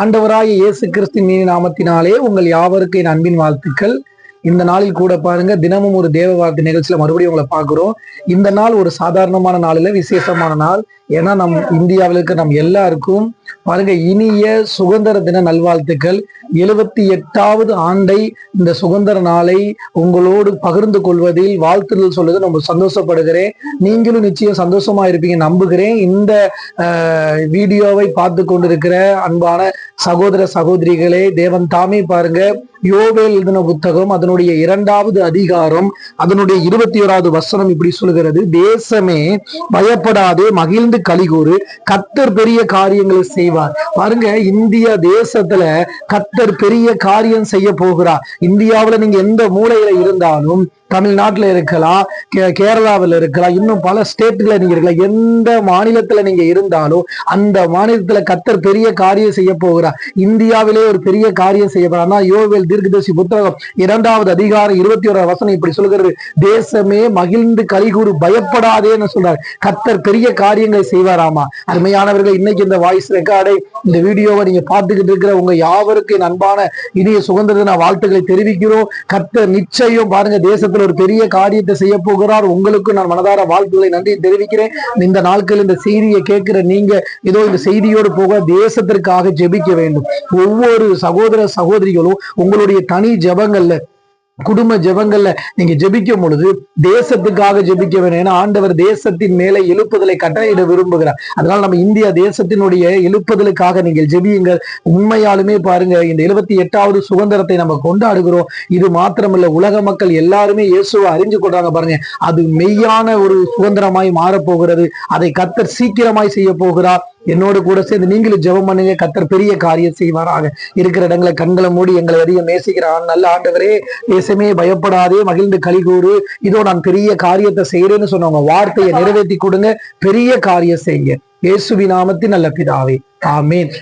ஆண்டவராய இயேசு கிறிஸ்துவின் நாமத்தினாலே உங்கள் யாவருக்கு என் அன்பின் வாழ்த்துக்கள். இந்த நாளில் கூட பாருங்க, தினமும் ஒரு தேவ வார்த்தை நிகழ்ச்சியில மறுபடியும் உங்களை பார்க்கிறோம். இந்த நாள் ஒரு சாதாரணமான நாள் இல்ல, விசேஷமான நாள். ஏன்னா நம் இந்தியாவில் இருக்க நம் எல்லாருக்கும் பாருங்க இனிய சுதந்திர தின நல்வாழ்த்துக்கள். 78வது ஆண்டை இந்த சுதந்திர நாளை உங்களோடு பகிர்ந்து கொள்வதில் வாழ்த்துதல் சொல்லுது ரொம்ப சந்தோஷப்படுகிறேன். நீங்களும் நிச்சயம் சந்தோஷமா இருப்பீங்க நம்புகிறேன். இந்த வீடியோவை பார்த்து கொண்டிருக்கிற அன்பான சகோதர சகோதரிகளே, தேவன் தாமே பாருங்க யோவேல் எழுதின புத்தகம் அதனுடைய 2வது அதிகாரம் அதனுடைய 21வது வசனம் இப்படி சொல்லுகிறது: தேசமே பயப்படாதே, மகிழ்ந்து கலிகூறு, கர்த்தர் பெரிய காரியங்களை செய்வார். பாருங்க, இந்திய தேசத்துல கர்த்தர் பெரிய காரியம் செய்ய போகிறார். இந்தியாவுல நீங்க எந்த மூலையில இருந்தாலும், தமிழ்நாட்டுல இருக்கலாம், கேரளாவில் இருக்கலாம், இன்னும் பல ஸ்டேட்ல நீங்க இருக்கலாம், எந்த மாநிலத்துல நீங்க இருந்தாலும் அந்த மாநிலத்துல கர்த்தர் பெரிய காரியம் செய்ய போகிறார். இந்தியாவிலே ஒரு பெரிய காரியம் செய்ய போறார். யோவேல் தீர்க்கதரிசி புத்தகம் 2வது அதிகாரம் 21வது வசனம் இப்படி சொல்கிறது: தேசமே மகிழ்ந்து கலிகூறு, பயப்படாதேன்னு சொல்றாரு. கர்த்தர் பெரிய காரியங்களை செய்வாராமா. அருமையானவர்கள், இன்னைக்கு இந்த வாய்ஸ் ரெக்கார்டை, இந்த வீடியோவை நீங்க பார்த்துக்கிட்டு இருக்கிற உங்க யாவருக்கு என் அன்பான இனிய சுதந்திர தின வாழ்த்துக்களை தெரிவிக்கிறோம். கர்த்தர் நிச்சயம் பாருங்க தேசத்துல ஒரு பெரிய காரியத்தை செய்ய போகிறார். உங்களுக்கு நான் மனதார வாழ்த்துக்களை நன்றி தெரிவிக்கிறேன். இந்த நாட்கள் இந்த செய்தியை கேட்கிற நீங்க ஏதோ இந்த செய்தியோடு போக தேசத்திற்காக ஜெபிக்க வேண்டும். ஒவ்வொரு சகோதர சகோதரிகளும் உங்களுடைய தனி ஜெபங்கள்ல, குடும்ப ஜெபங்கள்ல நீங்க ஜெபிக்கும் பொழுது தேசத்துக்காக ஜெபிக்க வேண்டும். ஏன்னா ஆண்டவர் தேசத்தின் மேலே எழுப்புதலை கட்டளையிட விரும்புகிறார். அதனால நம்ம இந்தியா தேசத்தினுடைய எழுப்புதலுக்காக நீங்கள் ஜெபியுங்கள். உண்மையாலுமே பாருங்க, இந்த 78வது சுதந்திரத்தை நம்ம கொண்டாடுகிறோம். இது மாத்திரமல்ல, உலக மக்கள் எல்லாருமே இயேசுவை அறிஞ்சு கொண்டாங்க. பாருங்க, அது மெய்யான ஒரு சுதந்திரமாய் மாறப்போகிறது. அதை கர்த்தர் சீக்கிரமாய் செய்ய போகிறார். என்னோடு கூட சேர்ந்து நீங்களும் ஜெபம் பண்ணுங்க. கர்த்தர் பெரிய காரியம் செய்வாராக. இருக்கிற இடங்களை கண்களை மூடி எங்களை அதிகம் நேசிக்கிறான் நல்ல ஆண்டவரே, தேசமே பயப்படாதே, மகிழ்ந்து கலிகூறு, இதோ நான் பெரிய காரியத்தை செய்யறேன்னு சொன்னவங்க வார்த்தையை நிறைவேற்றி கொடுங்க. பெரிய காரியம் செய்ய இயேசுவின் நாமத்தில் நல்ல பிதாவே, ஆமேன்.